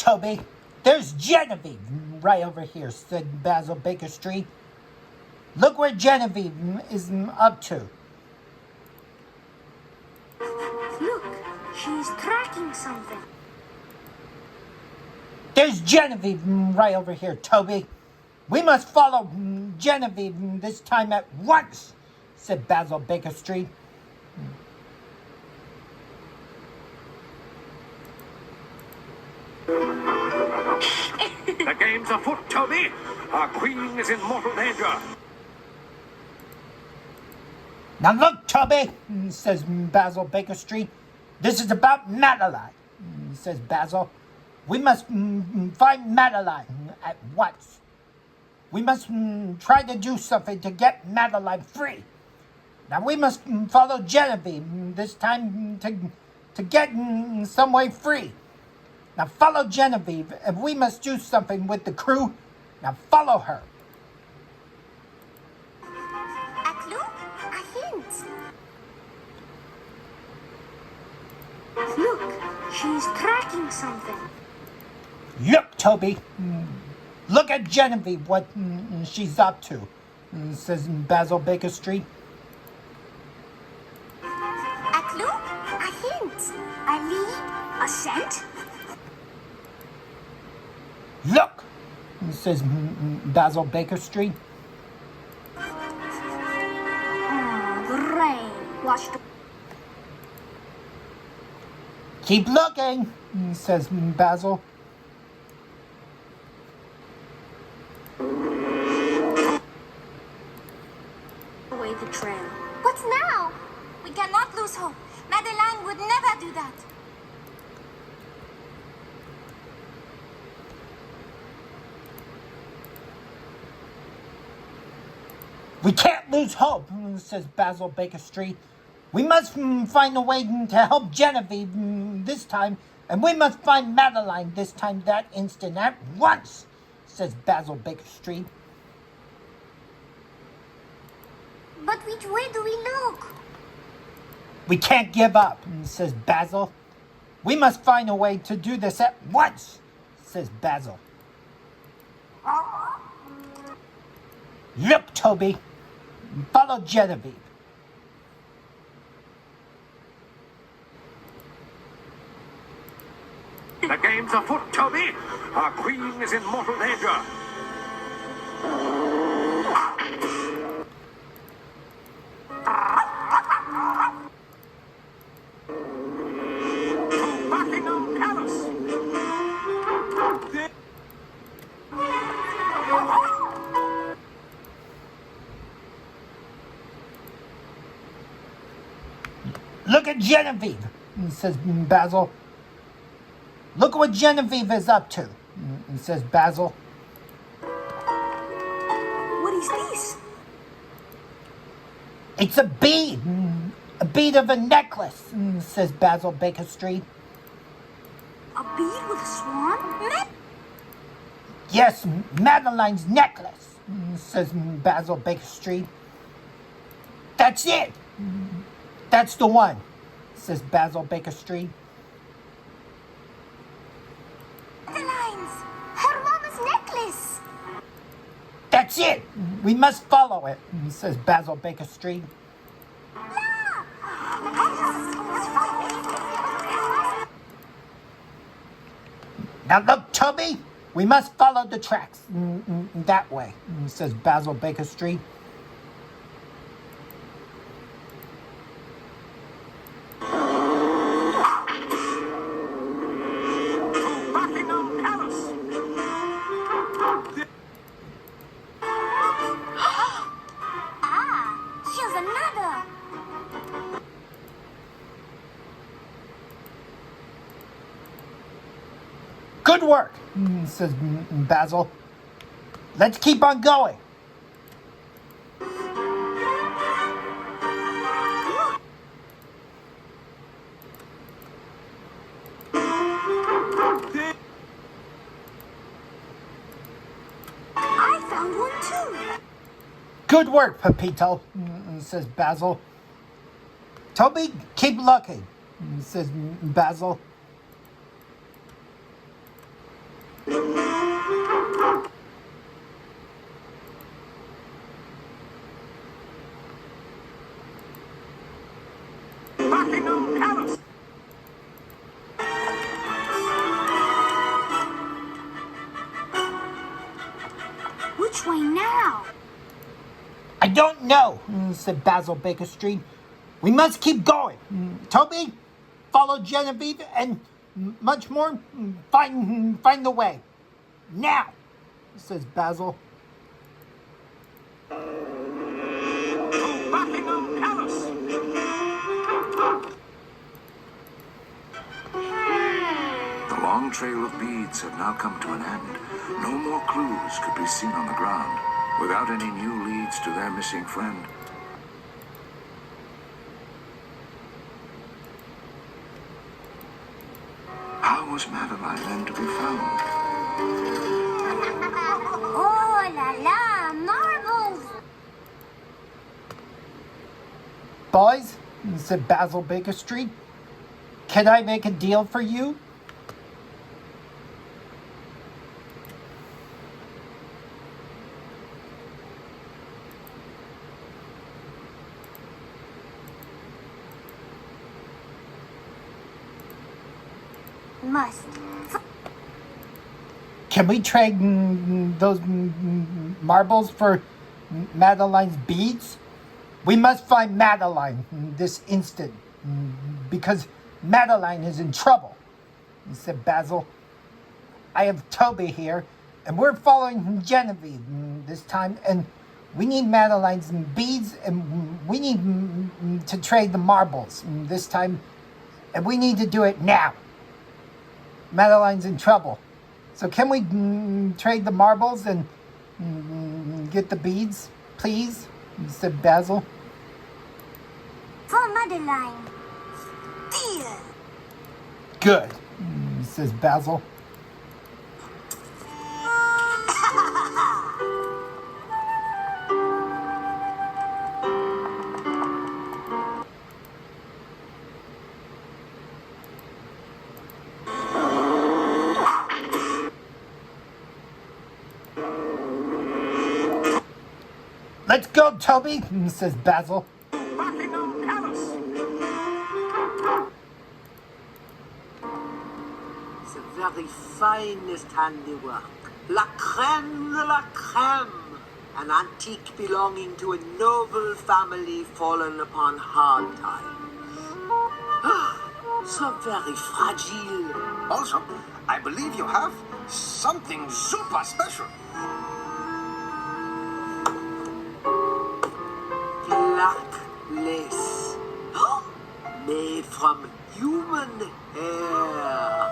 Toby. There's Genevieve right over here, said Basil Baker Street. Look where Genevieve is up to. Look, she's tracking something. There's Genevieve right over here, Toby. We must follow Genevieve this time at once, said Basil Baker Street. The game's afoot, Toby. Our queen is in mortal danger. Now look, Toby, says Basil Baker Street. This is about Madeline, says Basil. We must find Madeline at once. We must try to do something to get Madeline free. Now we must follow Genevieve this time to get some way free. Now follow Genevieve, and we must do something with the crew. Now follow her. A clue? A hint. Look, she's tracking something. Look, Toby. Look at Genevieve, what she's up to, says Basil Baker Street. A clue? A hint. A lead? A scent? Look, says Basil Baker Street. The rain washed. Keep looking, says Basil. Away the trail. What now? We cannot lose hope. Madeline would never do that. We can't lose hope, says Basil Baker Street. We must find a way to help Genevieve this time, and we must find Madeline this time, that instant, at once, says Basil Baker Street. But which way do we look? We can't give up, says Basil. We must find a way to do this at once, says Basil. Look, Toby. Follow Genevieve. The game's afoot, Toby. Our queen is in mortal danger. To Buckingham Palace. Look at Genevieve, says Basil. Look what Genevieve is up to, says Basil. What is this? It's a bead of a necklace, says Basil Baker Street. A bead with a swan? Yes, Madeline's necklace, says Basil Baker Street. That's it. That's the one, says Basil Baker Street. Madeline's! Her mama's necklace! That's it. We must follow it, says Basil Baker Street. Now look, Toby, we must follow the tracks that way, says Basil Baker Street. Buckingham Palace. Ah, here's another. Good work, says Basil. Let's keep on going. I found one too. Good work, Pepito, says Basil. Toby, keep looking, says Basil. Buckingham Palace! Which way now? I don't know, said Basil Baker Street. We must keep going. Toby, follow Genevieve, and much more, find the way. Now, says Basil. To Buckingham Palace! The long trail of beads had now come to an end. No more clues could be seen on the ground, without any new leads to their missing friend. How was Madeline then to be found? Oh la la, marbles! Boys, said Basil Baker Street, can I make a deal for you? Must. Can we trade those marbles for Madeline's beads? We must find Madeline this instant because Madeline is in trouble, said Basil. I have Toby here, and we're following Genevieve this time, and we need Madeline's beads, and we need to trade the marbles this time, and we need to do it now. Madeline's in trouble. So can we trade the marbles and get the beads, please? Said Basil. For Madeline. Deal! Good, says Basil. Let's go, Toby, says Basil. Buckingham Palace! The very finest handiwork. La crème de la crème. An antique belonging to a noble family fallen upon hard times. So very fragile. Also, I believe you have something super special. Black lace. Made from human hair.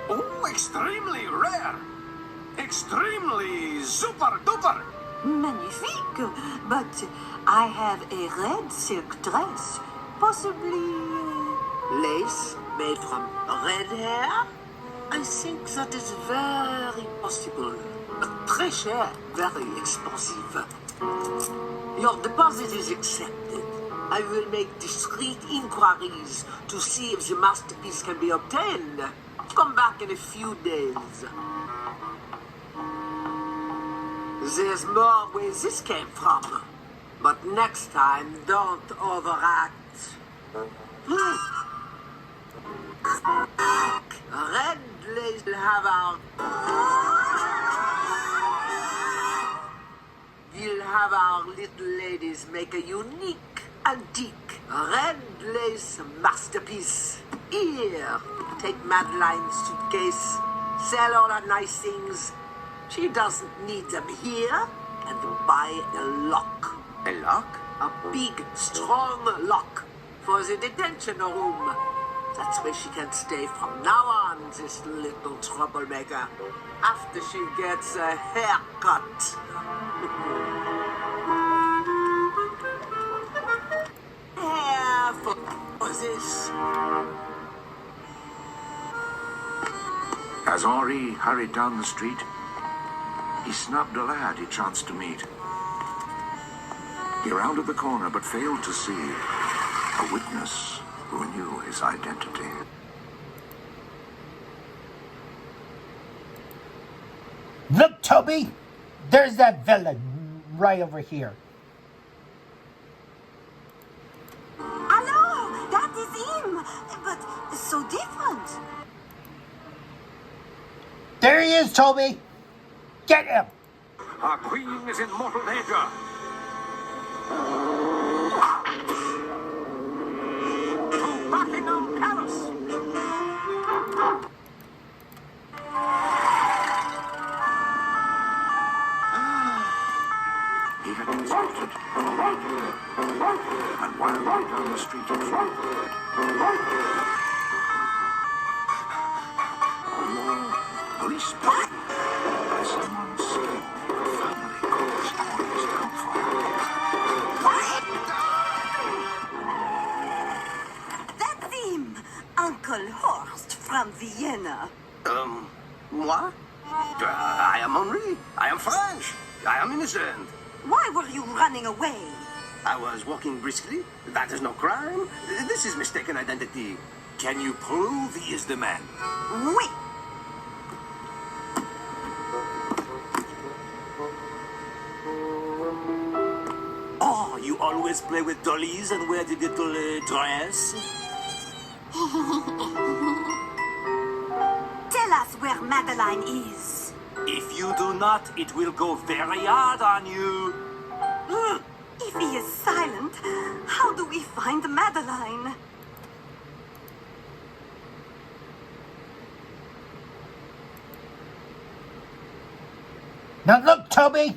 Oh, extremely rare. Extremely super duper. Magnifique. But I have a red silk dress. Possibly lace made from red hair? I think that is very possible. But très cher, very expensive. Your deposit is accepted. I will make discreet inquiries to see if the masterpiece can be obtained. Come back in a few days. There's more where this came from. But next time, don't overact. Red lace will have our... We'll have our little ladies make a unique, antique, red lace masterpiece. Here, take Madeline's suitcase, sell all her nice things. She doesn't need them here, and buy a lock. A lock? A big, strong lock for the detention room. That's where she can stay from now on, this little troublemaker, after she gets a haircut. Hair for this. As Henri hurried down the street, he snubbed a lad he chanced to meet. He rounded the corner but failed to see a witness who knew his identity. Look, Toby, there's that villain right over here. Hello, that is him, but so different. There he is, Toby. Get him. Our queen is in mortal danger. To Buckingham Palace. He had been spotted. And wildly down the street in front. Oh no, police buried by someone slain. The family caused all his downfall. That's him, Uncle Horst from Vienna. Moi? I am Henri. I am French. I am innocent. Why were you running away? I was walking briskly. That is no crime. This is mistaken identity. Can you prove he is the man? Oui. Oh, you always play with dollies and wear the little dress? Tell us where Madeline is. If you do not, it will go very hard on you. If he is silent, how do we find Madeline? Now look, Toby.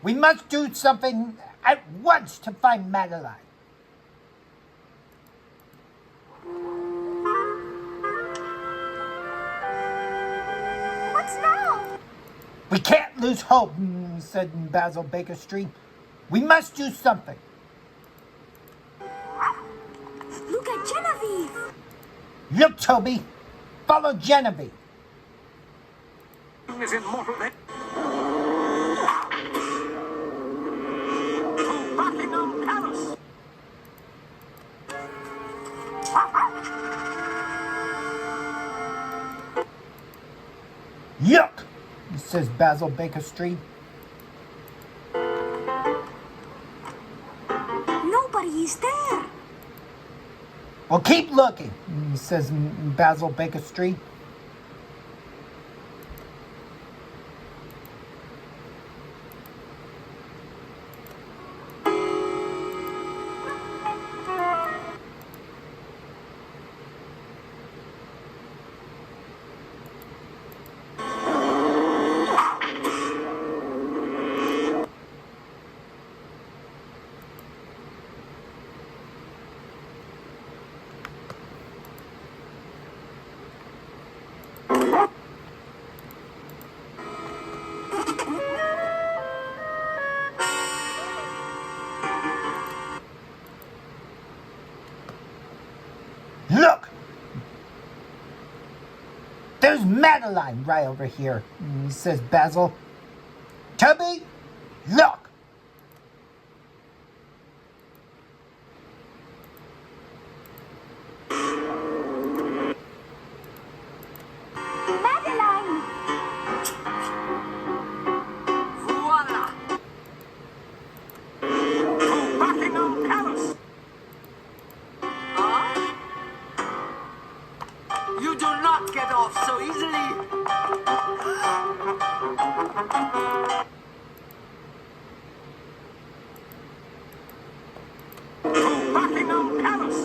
We must do something at once to find Madeline. What's now? We can't lose hope, said Basil Baker Street. We must do something. Look at Genevieve. Look, Toby. Follow Genevieve. Is in mortal danger. To Buckingham Palace. Look, says Basil Baker Street. Nobody is there. Well, keep looking, says Basil Baker Street. Look! There's Madeline right over here, says Basil. Tubby, look! Madeline! Voila! To Buckingham Palace. Huh? You do not get off so easily. To Buckingham Palace.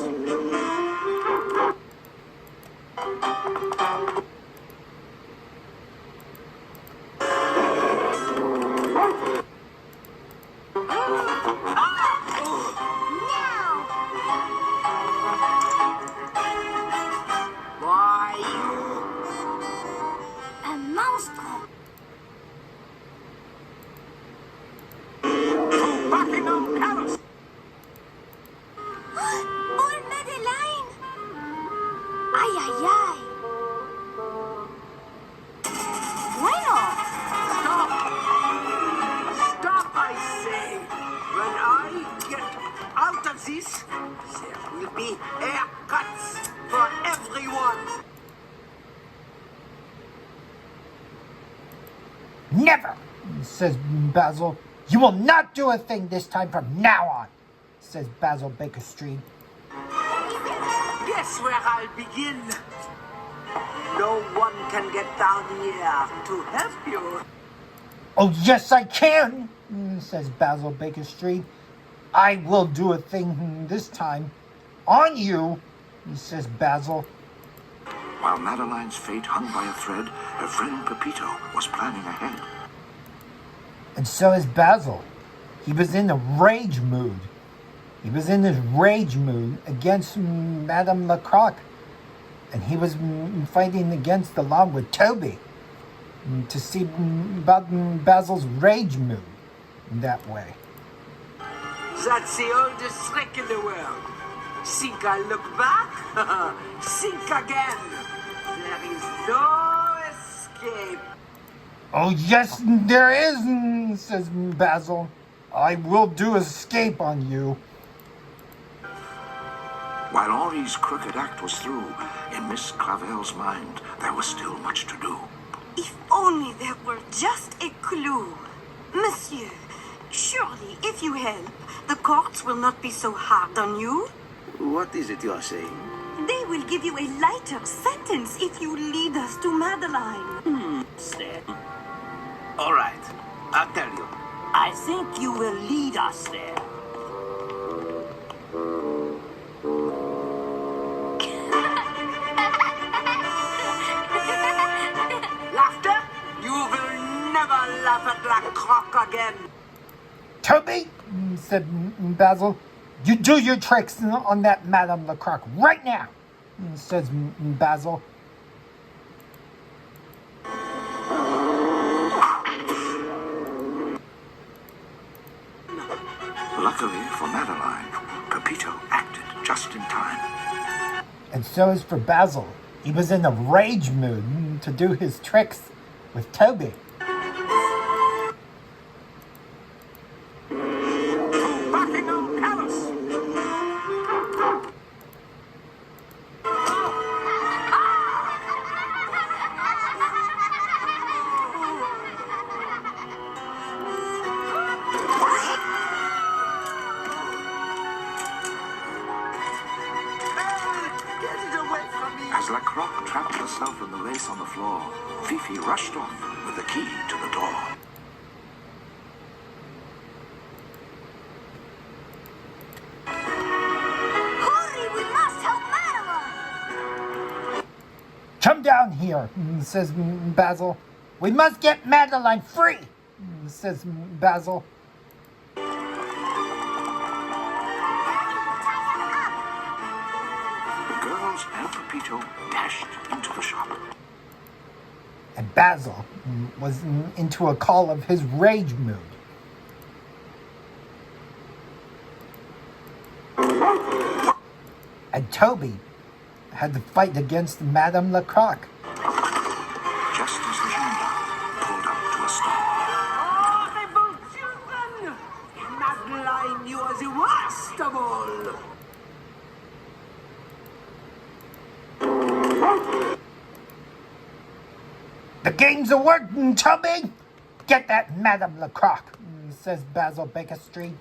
Why, you... A monster. To Buckingham Palace. Poor Madeline! Never, says Basil. You will not do a thing this time from now on, says Basil Baker Street. Guess where I'll begin. No one can get down here to help you. Oh, yes, I can, says Basil Baker Street. I will do a thing this time on you, says Basil. While Madeline's fate hung by a thread, her friend Pepito was planning ahead. And so is Basil. He was in a rage mood. He was in his rage mood against Madame Lecroc. And he was fighting against along with Toby to see about Basil's rage mood in that way. That's the oldest trick in the world. Think I look back? Think again. There is no escape. Oh, yes, there is, says Basil. I will do escape on you. While Henri's crooked act was through, in Miss Clavel's mind, there was still much to do. If only there were just a clue. Monsieur, surely if you help, the courts will not be so hard on you. What is it you're saying? They will give you a lighter sentence if you lead us to Madeline. There. All right, I'll tell you. I think you will lead us there. Laughter? You will never laugh at La Croque again. Toby, said Basil, you do your tricks on that Madame Lecroc right now, says Basil. Luckily for Madeline, Pepito acted just in time. And so is for Basil. He was in a rage mood to do his tricks with Toby. Buckingham Palace! Get it away from me. As La Croque trapped herself in the lace on the floor, Fifi rushed off with the key to the door. Hurry, we must help Madeline! Come down here, says Basil. We must get Madeline free, says Basil. The girls and Pepito dashed into the shop. And Basil was into a call of his rage mood. And Toby had to fight against Madame Lecroc. Just as the gendarme pulled up to a stop. Horrible children! Madeline, you are the worst of all! The game's a working, Toby! Get that Madame Lecroc, says Basil Baker Street.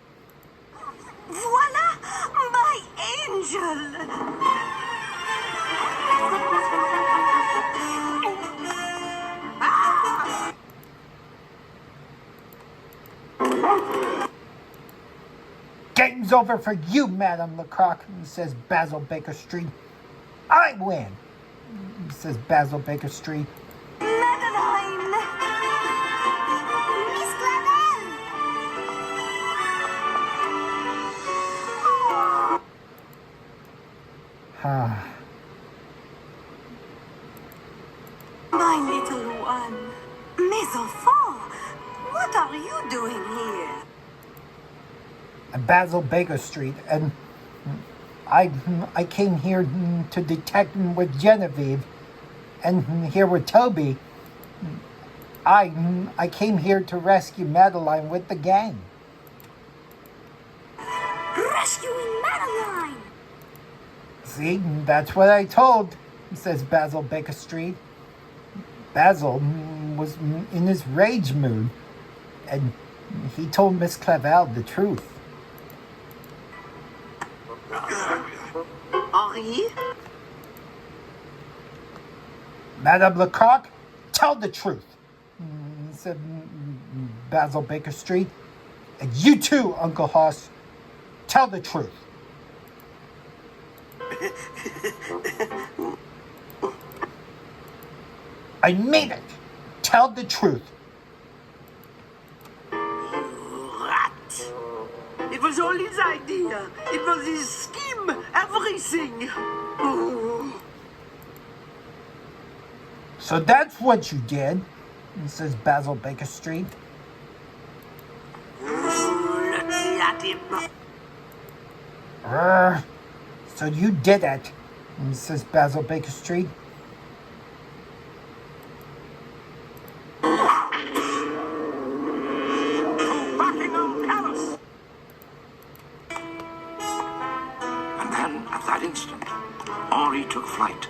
Voila! My angel! Game's over for you, Madame Lecroc, says Basil Baker Street. I win, says Basil Baker Street. Madeline! Miss Clavel! My little one. Mes enfants, what are you doing here? Basil Baker Street, and I came here to detect with Genevieve, and here with Toby. I came here to rescue Madeline with the gang. Rescuing Madeline! See, that's what I told, says Basil Baker Street. Basil was in his rage mood, and he told Miss Clavel the truth. Henri? Madame Lecoq, tell the truth, said Basil Baker Street. And you too, Uncle Hoss, tell the truth. I mean it. Tell the truth. Rat. It was all his idea. It was his scheme. Everything. Oh. So that's what you did, says Basil Baker Street. Let's see at him. So you did it, says Basil Baker Street. Buckingham Palace! And then, at that instant, Henri took flight.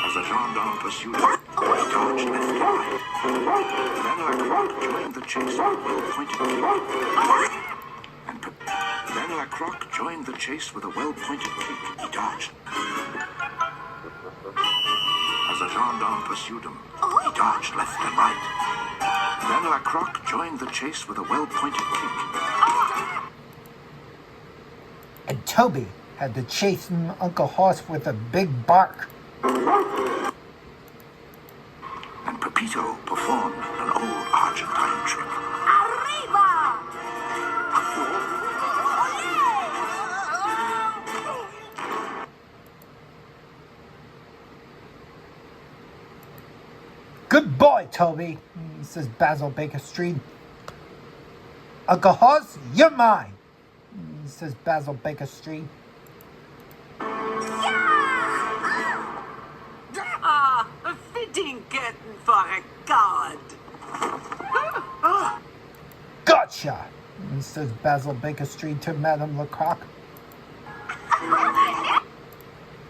As the gendarme pursued him, he dodged left and right. Then Lacroix joined the chase with a well-pointed kick. Then Lacroix joined the chase with a well-pointed kick. He dodged. As the gendarme pursued him, he dodged left and right. Then Lacroix joined the chase with a well-pointed kick. And Toby had to chase Uncle Hoss with a big bark. And Pepito performed an old Argentine trick. Arriba! Good boy, Toby, says Basil Baker Street. Uncle Hoss, you're mine, says Basil Baker Street. Ah, a fitting curtain for a god. Gotcha, says Basil Baker Street to Madame Lecoq.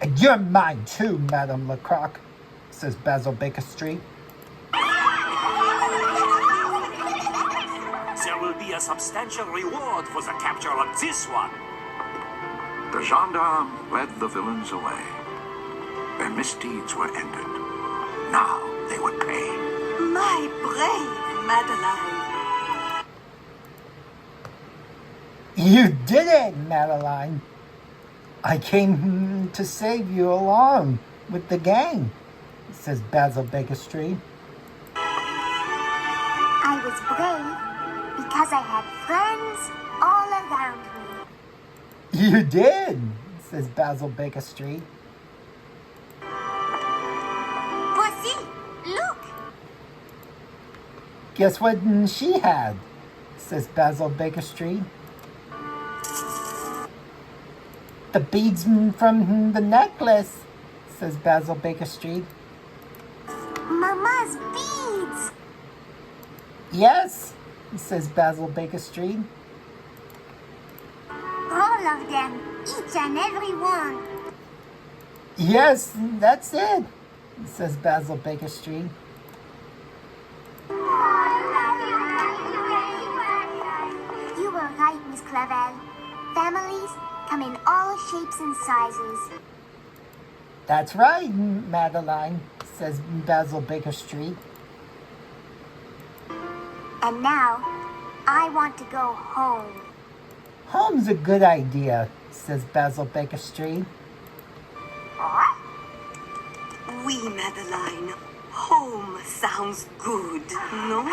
And you're mine too, Madame Lecoq, says Basil Baker Street. There will be a substantial reward for the capture of this one. The gendarme led the villains away. Their misdeeds were ended. Now they would pay. My brave Madeline. You did it, Madeline. I came to save you along with the gang, says Basil Baker Street. I was brave because I had friends all around me. You did, says Basil Baker Street. Voici, look. Guess what she had, says Basil Baker Street. The beads from the necklace, says Basil Baker Street. Mama's beads. Yes, says Basil Baker Street. All of them, each and every one. Yes, that's it, says Basil Baker Street. You were right, Miss Clavel. Families come in all shapes and sizes. That's right, Madeline, says Basil Baker Street. And now, I want to go home. Home's a good idea, says Basil Baker Street. Oui, Madeline. Home sounds good, no?